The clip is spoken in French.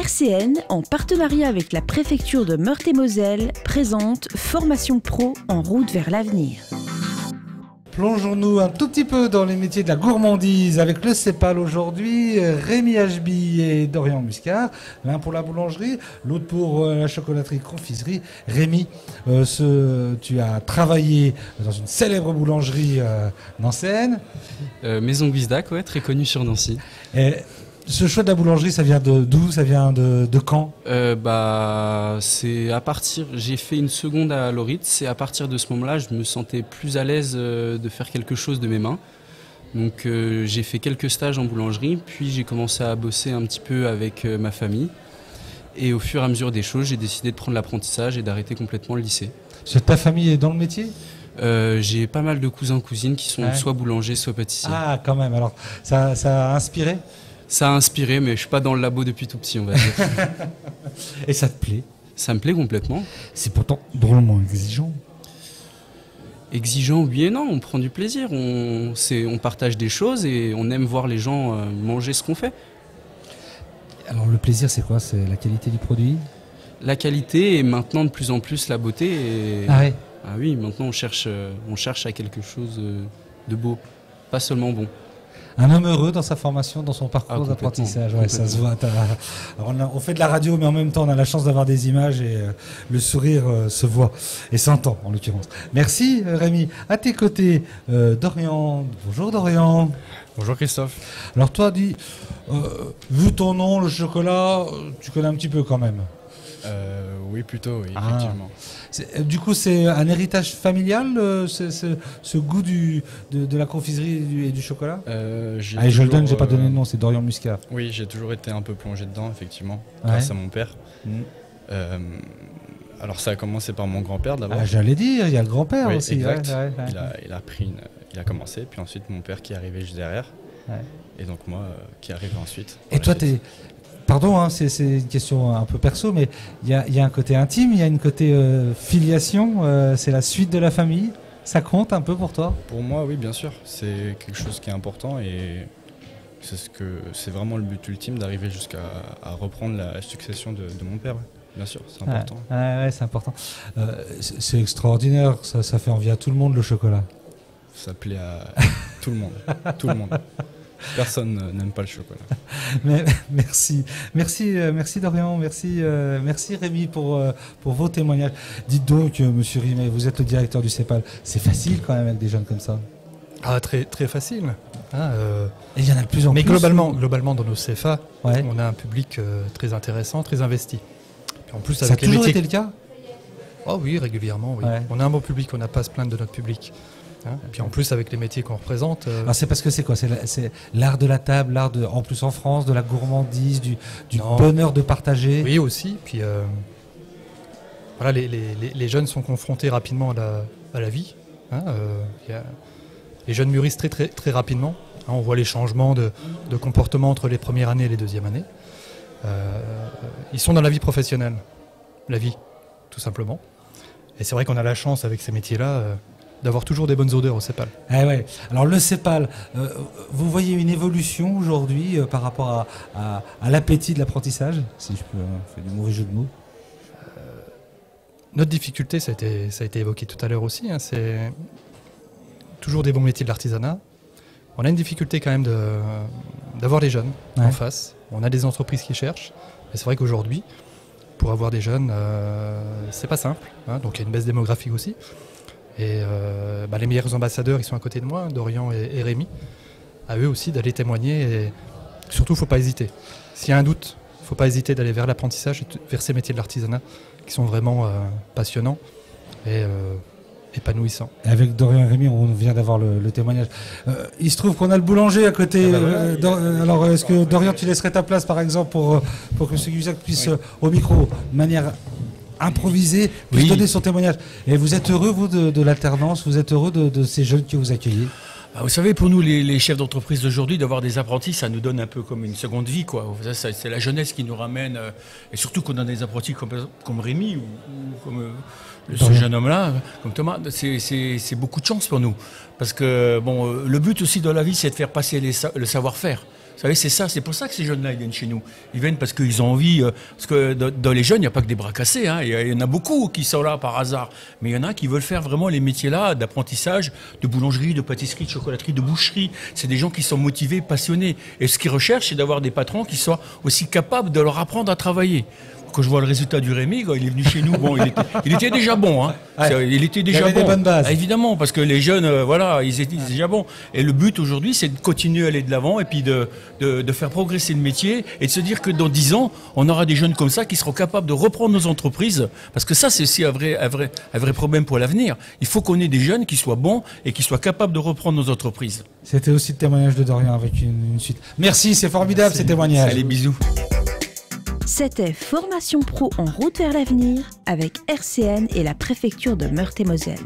RCN, en partenariat avec la préfecture de Meurthe-et-Moselle, présente Formation Pro en route vers l'avenir. Plongeons-nous un tout petit peu dans les métiers de la gourmandise avec le CEPAL aujourd'hui. Rémi Hachby et Dorian Muscard, l'un pour la boulangerie, l'autre pour la chocolaterie-confiserie. Rémi, tu as travaillé dans une célèbre boulangerie nancéenne. Maison Guisdac, ouais, très connue sur Nancy. Ce choix de la boulangerie, ça vient d'où? Ça vient de quand? C'est à partir. J'ai fait une seconde à Loritz. C'est à partir de ce moment-là, je me sentais plus à l'aise de faire quelque chose de mes mains. Donc j'ai fait quelques stages en boulangerie, puis j'ai commencé à bosser un petit peu avec ma famille. Et au fur et à mesure des choses, j'ai décidé de prendre l'apprentissage et d'arrêter complètement le lycée. Ta famille est dans le métier? J'ai pas mal de cousins cousines qui sont soit boulangers, soit pâtissiers. Ah, quand même. Alors, ça a inspiré? Ça a inspiré, mais je suis pas dans le labo depuis tout petit, on va dire. Et ça te plaît? Ça me plaît complètement. C'est pourtant drôlement exigeant. Exigeant, oui et non, on prend du plaisir, on partage des choses et on aime voir les gens manger ce qu'on fait. Alors le plaisir, c'est quoi? C'est la qualité du produit? La qualité et maintenant de plus en plus la beauté. Et... Ah ouais? Ah oui, maintenant on cherche à quelque chose de beau, pas seulement bon. Un homme heureux dans sa formation, dans son parcours d'apprentissage. Ouais, ça se voit. Alors on fait de la radio, mais en même temps, on a la chance d'avoir des images et le sourire se voit et s'entend, en l'occurrence. Merci, Rémi. À tes côtés, Dorian. Bonjour, Dorian. Bonjour, Christophe. Alors toi, vu ton nom, le chocolat, tu connais un petit peu quand même. Oui, plutôt, oui, effectivement. Du coup, c'est un héritage familial, ce goût de la confiserie et du chocolat? Je le donne, j'ai pas donné de nom, c'est Dorian Muscard. Oui, j'ai toujours été un peu plongé dedans, effectivement, grâce à mon père. Alors ça a commencé par mon grand-père d'abord. J'allais dire, il y a le grand-père aussi. Exact. Il a commencé, puis ensuite mon père qui est arrivé juste derrière. Et donc moi qui arrive ensuite. Et toi, Pardon, c'est une question un peu perso, mais il y a un côté intime, il y a une côté filiation, c'est la suite de la famille. Ça compte un peu pour toi? Pour moi, oui, bien sûr. C'est quelque chose qui est important et c'est vraiment le but ultime d'arriver jusqu'à reprendre la succession de mon père. Bien sûr, c'est important. Ouais, c'est important. C'est extraordinaire, ça fait envie à tout le monde le chocolat. Ça plaît à tout le monde. Tout le monde. Personne n'aime pas le chocolat. Mais, merci Dorian, merci Rémi pour vos témoignages. Dites donc, monsieur Rimet, vous êtes le directeur du CEPAL. C'est facile quand même avec des jeunes comme ça? Ah, très, très facile. Et il y en a de plus en plus. Mais globalement, dans nos CFA, on a un public très intéressant, très investi. Et en plus, ça a toujours été le cas? Oh oui, régulièrement. Oui. Ouais. On a un bon public, on n'a pas à se plaindre de notre public. Et puis en plus avec les métiers qu'on représente. Alors c'est parce que c'est quoi? C'est l'art de la table, en plus en France, de la gourmandise, du bonheur de partager. Oui aussi. Puis voilà, les jeunes sont confrontés rapidement à la vie. Les jeunes mûrissent très, très, très rapidement. On voit les changements de comportement entre les premières années et les deuxièmes années. Ils sont dans la vie professionnelle, la vie, tout simplement. Et c'est vrai qu'on a la chance avec ces métiers-là d'avoir toujours des bonnes odeurs au CEPAL. Ouais. Alors le CEPAL, vous voyez une évolution aujourd'hui par rapport à l'appétit de l'apprentissage, si je peux faire du mauvais jeu de mots? Notre difficulté, ça a été évoqué tout à l'heure aussi, c'est toujours des bons métiers de l'artisanat. On a une difficulté quand même d'avoir des jeunes en face. On a des entreprises qui cherchent. Et c'est vrai qu'aujourd'hui, pour avoir des jeunes, c'est pas simple. Donc il y a une baisse démographique aussi. Et les meilleurs ambassadeurs, ils sont à côté de moi, Dorian et Rémi. À eux aussi d'aller témoigner. Et surtout, il ne faut pas hésiter. S'il y a un doute, il ne faut pas hésiter d'aller vers l'apprentissage, vers ces métiers de l'artisanat qui sont vraiment passionnants et épanouissants. Et avec Dorian et Rémi, on vient d'avoir le témoignage. Il se trouve qu'on a le boulanger à côté. Alors, est-ce que Dorian, tu laisserais ta place, par exemple, pour que M. Guisac puisse, au micro, de manière improvisé, puisse donner son témoignage. Et vous êtes heureux, vous, de l'alternance? Vous êtes heureux de ces jeunes que vous accueillez? Vous savez, pour nous, les chefs d'entreprise d'aujourd'hui, d'avoir des apprentis, ça nous donne un peu comme une seconde vie, quoi. C'est la jeunesse qui nous ramène, et surtout qu'on a des apprentis comme Rémi ou comme ce jeune homme-là, comme Thomas. C'est beaucoup de chance pour nous. Parce que, le but aussi dans la vie, c'est de faire passer le savoir-faire. Vous savez, c'est ça, c'est pour ça que ces jeunes-là, ils viennent chez nous. Ils viennent parce qu'ils ont envie, parce que dans les jeunes, il n'y a pas que des bras cassés, hein. Il y en a beaucoup qui sont là par hasard. Mais il y en a qui veulent faire vraiment les métiers-là d'apprentissage, de boulangerie, de pâtisserie, de chocolaterie, de boucherie. C'est des gens qui sont motivés, passionnés. Et ce qu'ils recherchent, c'est d'avoir des patrons qui soient aussi capables de leur apprendre à travailler. Quand je vois le résultat du Rémi, quand il est venu chez nous, bon, il était déjà bon. Hein. Ouais. Il était déjà avait bon. des bonnes bases. Ah, évidemment, parce que les jeunes, voilà, ils étaient déjà bons. Et le but aujourd'hui, c'est de continuer à aller de l'avant et puis de faire progresser le métier et de se dire que dans 10 ans, on aura des jeunes comme ça qui seront capables de reprendre nos entreprises. Parce que ça, c'est aussi un vrai problème pour l'avenir. Il faut qu'on ait des jeunes qui soient bons et qui soient capables de reprendre nos entreprises. C'était aussi le témoignage de Dorian avec une suite. Merci, c'est formidable ces témoignages. Allez, bisous. C'était Formation Pro en route vers l'avenir avec RCN et la préfecture de Meurthe-et-Moselle.